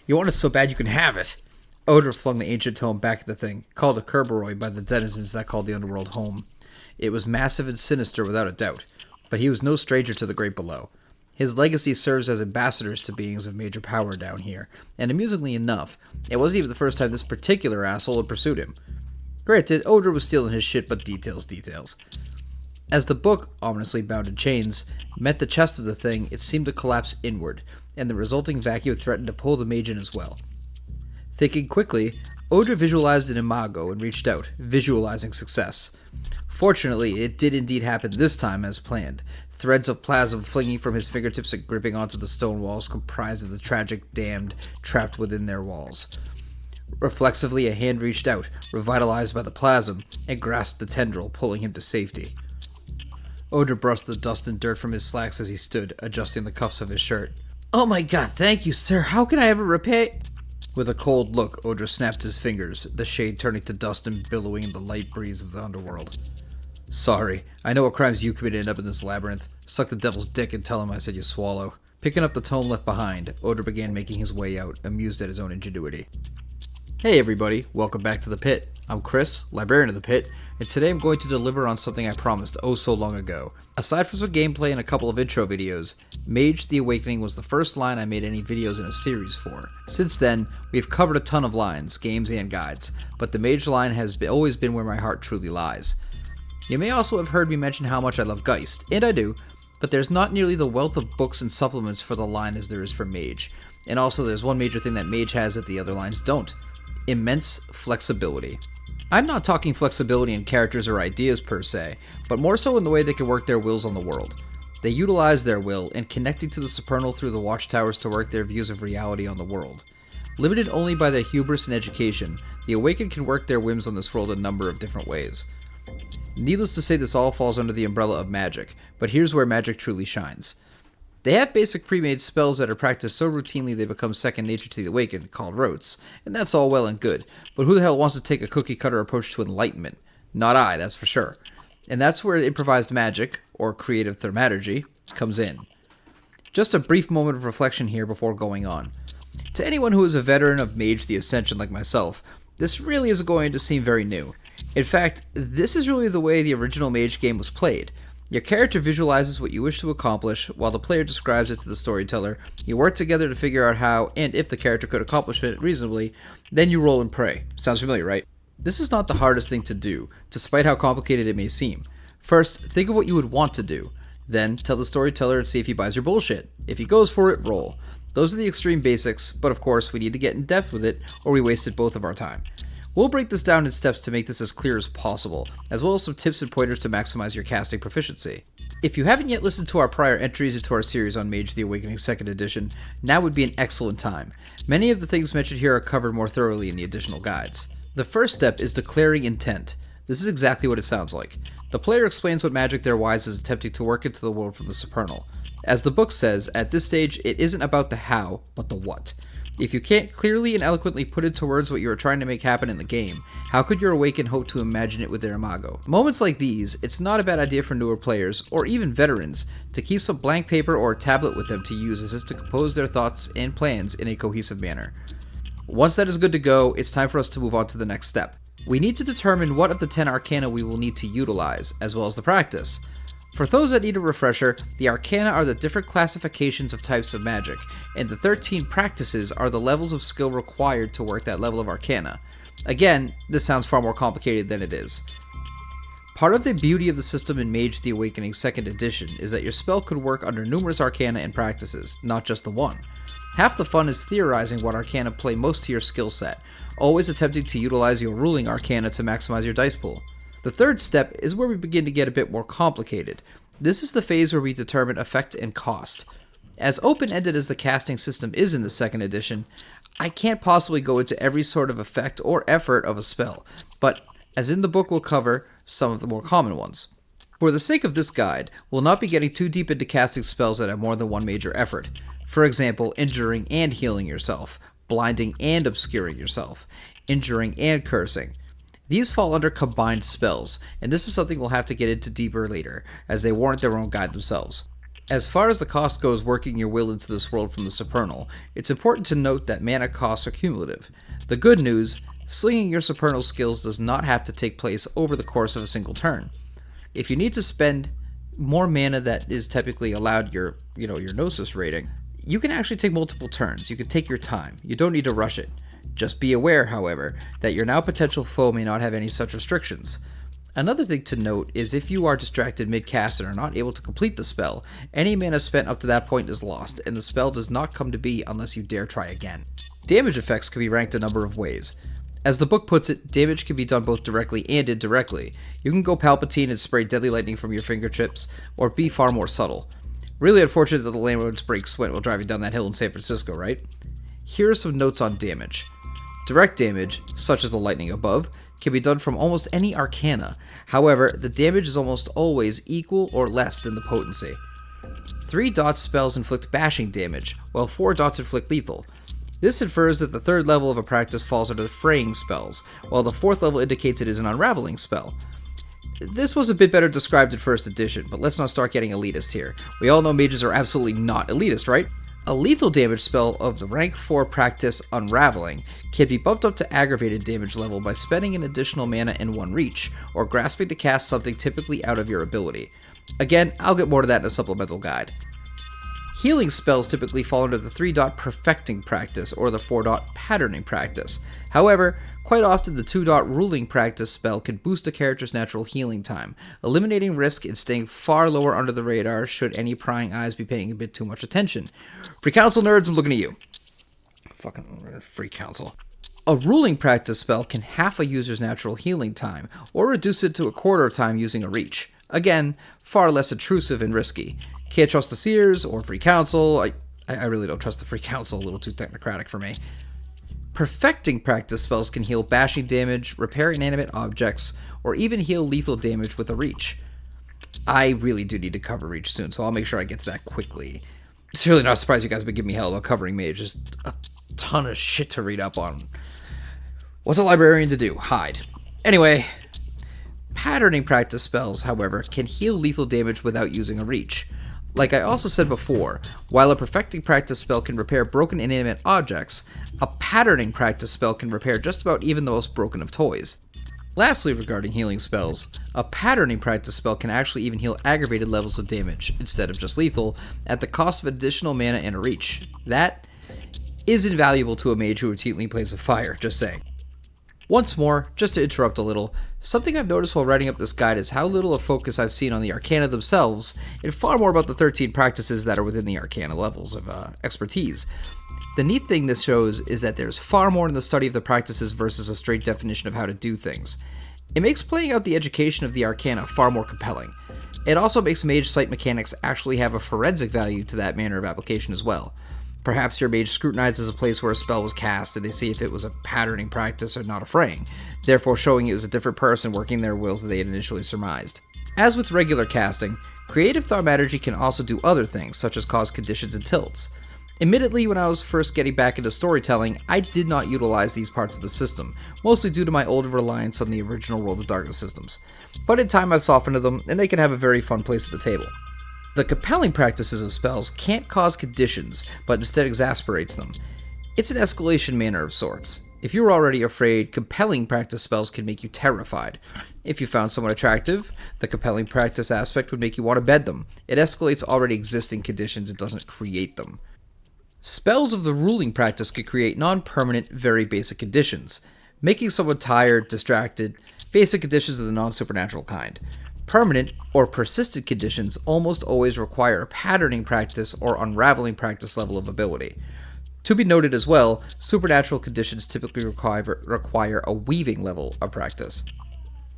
You want it so bad you can have it. Odor flung the ancient tome back at the thing, called a Kerberoid by the denizens that called the underworld home. It was massive and sinister without a doubt, but he was no stranger to the great below. His legacy serves as ambassadors to beings of major power down here, and amusingly enough, it wasn't even the first time this particular asshole had pursued him. Granted, Odor was stealing his shit, but details. As the book, ominously bound in chains, met the chest of the thing, it seemed to collapse inward, and the resulting vacuum threatened to pull the mage in as well. Thinking quickly, Odor visualized an imago and reached out, visualizing success. Fortunately, it did indeed happen this time as planned, threads of plasm flinging from his fingertips and gripping onto the stone walls comprised of the tragic damned trapped within their walls. Reflexively, a hand reached out, revitalized by the plasm, and grasped the tendril, pulling him to safety. Odor brushed the dust and dirt from his slacks as he stood, adjusting the cuffs of his shirt. "Oh my god, thank you, sir. How can I ever repay—" With a cold look, Odor snapped his fingers, the shade turning to dust and billowing in the light breeze of the underworld. "Sorry. I know what crimes you committed end up in this labyrinth. Suck the devil's dick and tell him I said you swallow." Picking up the tome left behind, Odor began making his way out, amused at his own ingenuity. Hey everybody, welcome back to The Pit. I'm Chris, librarian of The Pit, and today I'm going to deliver on something I promised oh so long ago. Aside from some gameplay and a couple of intro videos, Mage the Awakening was the first line I made any videos in a series for. Since then, we've covered a ton of lines, games and guides, but the Mage line has always been where my heart truly lies. You may also have heard me mention how much I love Geist, and I do, but there's not nearly the wealth of books and supplements for the line as there is for Mage. And also there's one major thing that Mage has that the other lines don't. Immense flexibility. I'm not talking flexibility in characters or ideas per se, but more so in the way they can work their wills on the world. They utilize their will in connecting to the supernal through the watchtowers to work their views of reality on the world. Limited only by their hubris and education, the Awakened can work their whims on this world a number of different ways. Needless to say, this all falls under the umbrella of magic, but here's where magic truly shines. They have basic pre-made spells that are practiced so routinely they become second nature to the Awakened, called rotes, and that's all well and good, but who the hell wants to take a cookie-cutter approach to enlightenment? Not I, that's for sure. And that's where improvised magic, or creative thaumaturgy, comes in. Just a brief moment of reflection here before going on. To anyone who is a veteran of Mage the Ascension like myself, this really isn't going to seem very new. In fact, this is really the way the original Mage game was played. Your character visualizes what you wish to accomplish, while the player describes it to the storyteller. You work together to figure out how, and if the character could accomplish it reasonably, then you roll and pray. Sounds familiar, right? This is not the hardest thing to do, despite how complicated it may seem. First, think of what you would want to do. Then, tell the storyteller and see if he buys your bullshit. If he goes for it, roll. Those are the extreme basics, but of course, we need to get in depth with it, or we wasted both of our time. We'll break this down in steps to make this as clear as possible, as well as some tips and pointers to maximize your casting proficiency. If you haven't yet listened to our prior entries into our series on Mage the Awakening 2nd Edition, now would be an excellent time. Many of the things mentioned here are covered more thoroughly in the additional guides. The first step is declaring intent. This is exactly what it sounds like. The player explains what magic their wise is attempting to work into the world from the supernal. As the book says, at this stage it isn't about the how, but the what. If you can't clearly and eloquently put into words what you are trying to make happen in the game, how could your Awakened hope to imagine it with their imago? Moments like these, it's not a bad idea for newer players, or even veterans, to keep some blank paper or a tablet with them to use as if to compose their thoughts and plans in a cohesive manner. Once that is good to go, it's time for us to move on to the next step. We need to determine what of the 10 arcana we will need to utilize, as well as the practice. For those that need a refresher, the arcana are the different classifications of types of magic, and the 13 practices are the levels of skill required to work that level of arcana. Again, this sounds far more complicated than it is. Part of the beauty of the system in Mage the Awakening 2nd Edition is that your spell could work under numerous arcana and practices, not just the one. Half the fun is theorizing what arcana play most to your skill set, always attempting to utilize your ruling arcana to maximize your dice pool. The third step is where we begin to get a bit more complicated. This is the phase where we determine effect and cost. As open-ended as the casting system is in the 2nd edition, I can't possibly go into every sort of effect or effort of a spell, but as in the book we'll cover some of the more common ones. For the sake of this guide, we'll not be getting too deep into casting spells that have more than one major effort. For example, injuring and healing yourself, blinding and obscuring yourself, injuring and cursing. These fall under combined spells, and this is something we'll have to get into deeper later, as they warrant their own guide themselves. As far as the cost goes working your will into this world from the supernal, it's important to note that mana costs are cumulative. The good news, slinging your supernal skills does not have to take place over the course of a single turn. If you need to spend more mana that is typically allowed your Gnosis rating, you can actually take multiple turns. You can take your time. You don't need to rush it. Just be aware, however, that your now potential foe may not have any such restrictions. Another thing to note is if you are distracted mid-cast and are not able to complete the spell, any mana spent up to that point is lost, and the spell does not come to be unless you dare try again. Damage effects can be ranked a number of ways. As the book puts it, damage can be done both directly and indirectly. You can go Palpatine and spray deadly lightning from your fingertips, or be far more subtle. Really unfortunate that the landlords break sweat while driving down that hill in San Francisco, right? Here are some notes on damage. Direct damage, such as the lightning above, can be done from almost any arcana. However, the damage is almost always equal or less than the potency. 3-dot spells inflict bashing damage, while 4 dots inflict lethal. This infers that the 3rd level of a practice falls under the fraying spells, while the 4th level indicates it is an unraveling spell. This was a bit better described in 1st edition, but let's not start getting elitist here. We all know mages are absolutely not elitist, right? A lethal damage spell of the rank 4 practice Unraveling can be bumped up to aggravated damage level by spending an additional mana in one reach, or grasping to cast something typically out of your ability. Again, I'll get more to that in a supplemental guide. Healing spells typically fall under the 3-dot Perfecting practice or the 4-dot Patterning practice. However, quite often the 2-dot Ruling practice spell can boost a character's natural healing time, eliminating risk and staying far lower under the radar should any prying eyes be paying a bit too much attention. Free Council nerds, I'm looking at you. Fucking Free Council. A Ruling practice spell can half a user's natural healing time, or reduce it to a quarter of time using a reach. Again, far less intrusive and risky. Can't trust the Seers or Free Council. I really don't trust the Free Council, a little too technocratic for me. Perfecting practice spells can heal bashing damage, repair inanimate objects, or even heal lethal damage with a reach. I really do need to cover reach soon, so I'll make sure I get to that quickly. It's really not surprised you guys have been giving me hell about covering Mage. Just a ton of shit to read up on. What's a librarian to do? Hide. Anyway, patterning practice spells, however, can heal lethal damage without using a reach. Like I also said before, while a perfecting practice spell can repair broken inanimate objects, a patterning practice spell can repair just about even the most broken of toys. Lastly, regarding healing spells, a patterning practice spell can actually even heal aggravated levels of damage, instead of just lethal, at the cost of additional mana and a reach. That is invaluable to a mage who routinely plays with fire, just saying. Once more, just to interrupt a little, something I've noticed while writing up this guide is how little of focus I've seen on the arcana themselves, and far more about the 13 practices that are within the arcana levels of expertise. The neat thing this shows is that there's far more in the study of the practices versus a straight definition of how to do things. It makes playing out the education of the arcana far more compelling. It also makes mage sight mechanics actually have a forensic value to that manner of application as well. Perhaps your mage scrutinizes a place where a spell was cast and they see if it was a patterning practice or not a fraying, therefore showing it was a different person working their wills than they had initially surmised. As with regular casting, Creative Thaumaturgy can also do other things, such as cause conditions and tilts. Admittedly, when I was first getting back into storytelling, I did not utilize these parts of the system, mostly due to my old reliance on the original World of Darkness systems. But in time I've softened to them, and they can have a very fun place at the table. The compelling practices of spells can't cause conditions, but instead exasperates them. It's an escalation manner of sorts. If you were already afraid, compelling practice spells can make you terrified. If you found someone attractive, the compelling practice aspect would make you want to bed them. It escalates already existing conditions, it doesn't create them. Spells of the ruling practice could create non-permanent, very basic conditions, making someone tired, distracted, basic conditions of the non-supernatural kind. Permanent or persistent conditions almost always require a patterning practice or unraveling practice level of ability. To be noted as well, supernatural conditions typically require a weaving level of practice.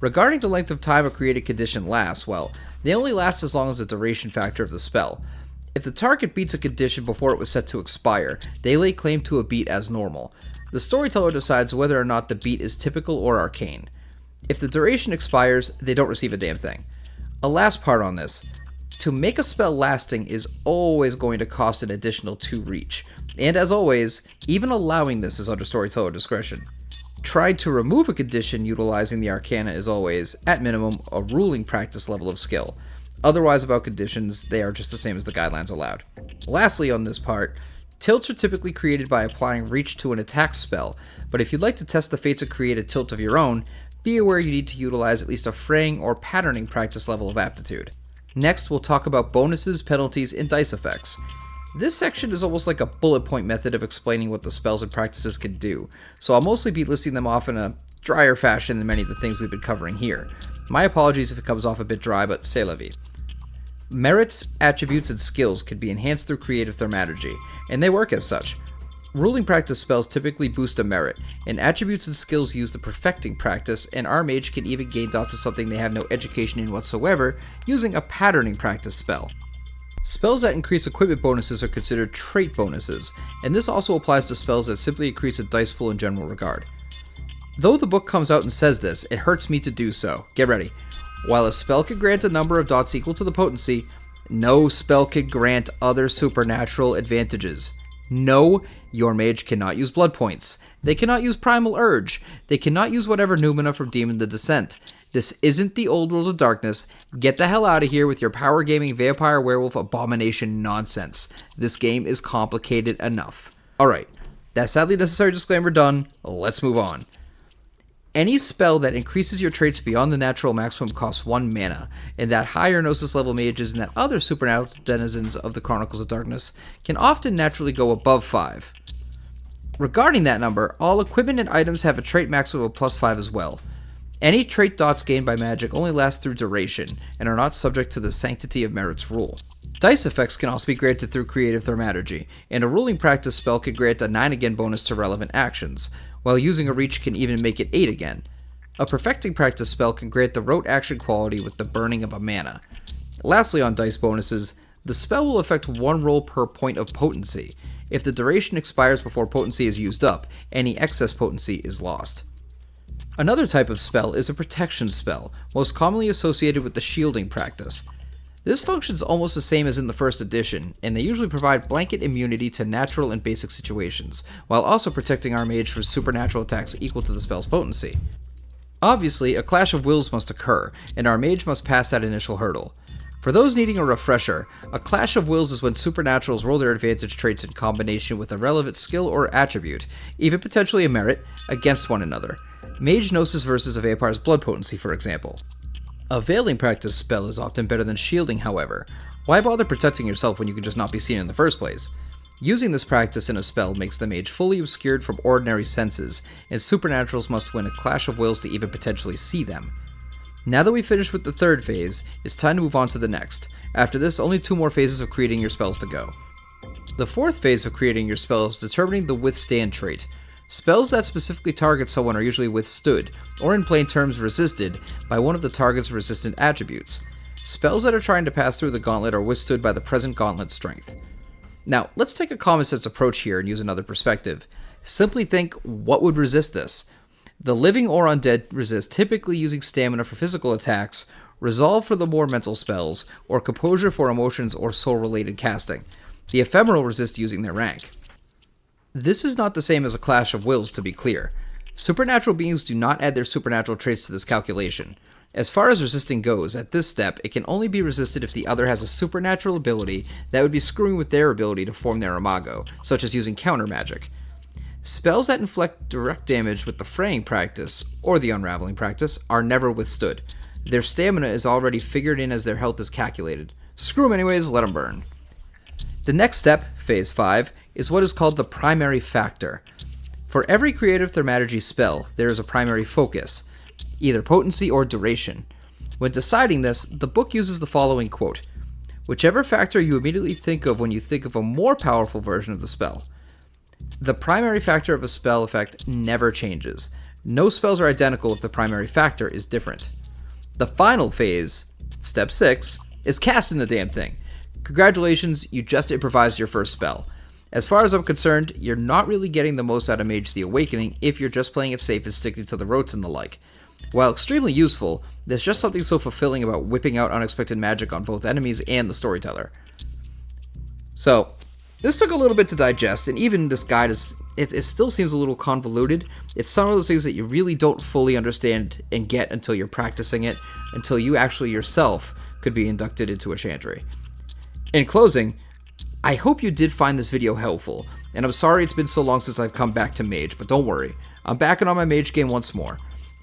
Regarding the length of time a created condition lasts, well, they only last as long as the duration factor of the spell. If the target beats a condition before it was set to expire, they lay claim to a beat as normal. The storyteller decides whether or not the beat is typical or arcane. If the duration expires, they don't receive a damn thing. A last part on this. To make a spell lasting is always going to cost an additional 2 reach, and as always, even allowing this is under storyteller discretion. Trying to remove a condition utilizing the arcana is always, at minimum, a ruling practice level of skill. Otherwise, about conditions, they are just the same as the guidelines allowed. Lastly, on this part, tilts are typically created by applying reach to an attack spell, but if you'd like to test the fate to create a tilt of your own, be aware you need to utilize at least a fraying or patterning practice level of aptitude. Next, we'll talk about bonuses, penalties, and dice effects. This section is almost like a bullet point method of explaining what the spells and practices can do, so I'll mostly be listing them off in a drier fashion than many of the things we've been covering here. My apologies if it comes off a bit dry, but c'est la vie. Merits, attributes, and skills can be enhanced through Creative Thaumaturgy, and they work as such. Ruling practice spells typically boost a merit, and attributes and skills use the perfecting practice, and our mage can even gain dots of something they have no education in whatsoever using a patterning practice spell. Spells that increase equipment bonuses are considered trait bonuses, and this also applies to spells that simply increase a dice pool in general regard. Though the book comes out and says this, it hurts me to do so. Get ready. While a spell can grant a number of dots equal to the potency, no spell can grant other supernatural advantages. No, your mage cannot use blood points. They cannot use primal urge. They cannot use whatever Numina from Demon the Descent. This isn't the old world of darkness. Get the hell out of here with your power gaming vampire werewolf abomination nonsense. This game is complicated enough. Alright, that sadly necessary disclaimer done. Let's move on. Any spell that increases your traits beyond the natural maximum costs 1 mana, and that higher Gnosis level mages and that other supernatural denizens of the Chronicles of Darkness can often naturally go above 5. Regarding that number, all equipment and items have a trait maximum of +5 as well. Any trait dots gained by magic only last through duration, and are not subject to the Sanctity of Merits rule. Dice effects can also be granted through Creative Thaumaturgy, and a ruling practice spell can grant a 9 again bonus to relevant actions, while using a reach can even make it 8 again. A perfecting practice spell can grant the rote action quality with the burning of a mana. Lastly, on dice bonuses, the spell will affect 1 roll per point of potency. If the duration expires before potency is used up, any excess potency is lost. Another type of spell is a protection spell, most commonly associated with the shielding practice. This functions almost the same as in the first edition, and they usually provide blanket immunity to natural and basic situations, while also protecting our mage from supernatural attacks equal to the spell's potency. Obviously, a clash of wills must occur, and our mage must pass that initial hurdle. For those needing a refresher, a clash of wills is when supernaturals roll their advantage traits in combination with a relevant skill or attribute, even potentially a merit, against one another. Mage Gnosis versus a vampire's blood potency, for example. A veiling practice spell is often better than shielding, however. Why bother protecting yourself when you can just not be seen in the first place? Using this practice in a spell makes the mage fully obscured from ordinary senses, and supernaturals must win a clash of wills to even potentially see them. Now that we've finished with the third phase, it's time to move on to the next. After this, only 2 more phases of creating your spells to go. The fourth phase of creating your spells is determining the withstand trait. Spells that specifically target someone are usually withstood, or in plain terms resisted, by one of the target's resistant attributes. Spells that are trying to pass through the gauntlet are withstood by the present gauntlet strength. Now, let's take a common sense approach here and use another perspective. Simply think, what would resist this? The living or undead resist typically using stamina for physical attacks, resolve for the more mental spells, or composure for emotions or soul-related casting. The ephemeral resist using their rank. This is not the same as a clash of wills, to be clear. Supernatural beings do not add their supernatural traits to this calculation. As far as resisting goes, at this step, it can only be resisted if the other has a supernatural ability that would be screwing with their ability to form their imago, such as using counter magic. Spells that inflict direct damage with the fraying practice, or the unraveling practice, are never withstood. Their stamina is already figured in as their health is calculated. Screw them anyways, let them burn. The next step, Phase 5, is what is called the primary factor. For every Creative Thaumaturgy spell, there is a primary focus, either potency or duration. When deciding this, the book uses the following quote: "Whichever factor you immediately think of when you think of a more powerful version of the spell." The primary factor of a spell effect never changes. No spells are identical if the primary factor is different. The final phase, step 6, is casting the damn thing. Congratulations, you just improvised your first spell. As far as I'm concerned, you're not really getting the most out of Mage the Awakening if you're just playing it safe and sticking to the rotes and the like. While extremely useful, there's just something so fulfilling about whipping out unexpected magic on both enemies and the storyteller. So, this took a little bit to digest, and even this guide it still seems a little convoluted. It's some of those things that you really don't fully understand and get until you're practicing it, until you actually yourself could be inducted into a chantry. In closing, I hope you did find this video helpful, and I'm sorry it's been so long since I've come back to Mage, but don't worry, I'm backing on my Mage game once more.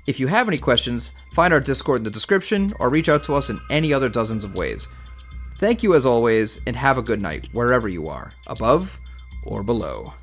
If you have any questions, find our Discord in the description, or reach out to us in any other dozens of ways. Thank you as always, and have a good night, wherever you are, above or below.